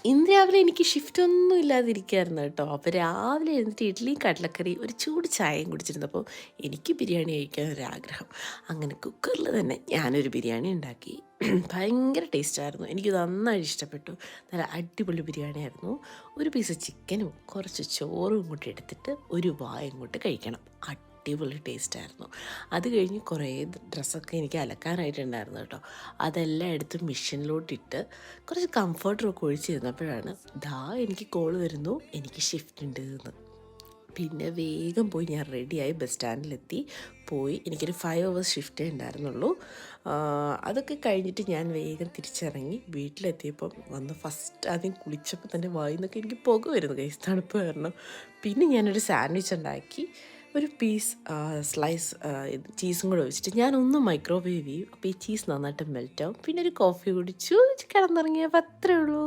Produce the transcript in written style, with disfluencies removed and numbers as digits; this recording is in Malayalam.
ഇന്ന് രാവിലെ എനിക്ക് ഷിഫ്റ്റൊന്നും ഇല്ലാതിരിക്കുകയായിരുന്നു കേട്ടോ. അപ്പോൾ രാവിലെ എഴുന്നേറ്റ് ഇഡ്ഡലിയും കടലക്കറിയും ഒരു ചൂട് ചായയും കുടിച്ചിരുന്നപ്പോൾ എനിക്ക് ബിരിയാണി കഴിക്കാനൊരാഗ്രഹം. അങ്ങനെ കുക്കറിൽ തന്നെ ഞാനൊരു ബിരിയാണി ഉണ്ടാക്കി. ഭയങ്കര ടേസ്റ്റായിരുന്നു. എനിക്കത് നന്നായി ഇഷ്ടപ്പെട്ടു. നല്ല അടിപൊളി ബിരിയാണിയായിരുന്നു. ഒരു പീസ് ചിക്കനും കുറച്ച് ചോറും കൂട്ടി എടുത്തിട്ട് ഒരു വായ ഇങ്ങോട്ട് കഴിക്കണം. അടിപൊളി ടേസ്റ്റായിരുന്നു. അത് കഴിഞ്ഞ് കുറേ ഡ്രസ്സൊക്കെ എനിക്ക് അലക്കാനായിട്ടുണ്ടായിരുന്നു കേട്ടോ. അതെല്ലാം എടുത്ത് മെഷീനിലോട്ടിട്ട് കുറച്ച് കംഫർട്ടറൊക്കെ ഒഴിച്ചിരുന്നപ്പോഴാണ് എനിക്ക് കോൾ വരുന്നു, എനിക്ക് ഷിഫ്റ്റ് ഉണ്ട് എന്ന്. പിന്നെ വേഗം പോയി ഞാൻ റെഡിയായി ബസ് സ്റ്റാൻഡിലെത്തി. പോയി എനിക്കൊരു 5 hours ഷിഫ്റ്റേ ഉണ്ടായിരുന്നുള്ളൂ. അതൊക്കെ കഴിഞ്ഞിട്ട് ഞാൻ വേഗം തിരിച്ചിറങ്ങി. വീട്ടിലെത്തിയപ്പം വന്ന് ഫസ്റ്റ് ആദ്യം കുളിച്ചപ്പോൾ തന്നെ വായിന്നൊക്കെ എനിക്ക് പുക വരുന്നു കൈ തണുപ്പ് കാരണം. പിന്നെ ഞാനൊരു സാൻഡ്വിച്ച് ഉണ്ടാക്കി. ഒരു പീസ് സ്ലൈസ് ചീസും കൂടെ വെച്ചിട്ട് ഞാനൊന്ന് മൈക്രോവേവ് ചെയ്യും. അപ്പോൾ ഈ ചീസ് നന്നായിട്ട് മെൽറ്റാവും. പിന്നെ ഒരു കോഫി കുടിച്ചു, കിടന്നിറങ്ങിയപ്പോൾ അത്രേ ഉള്ളൂ.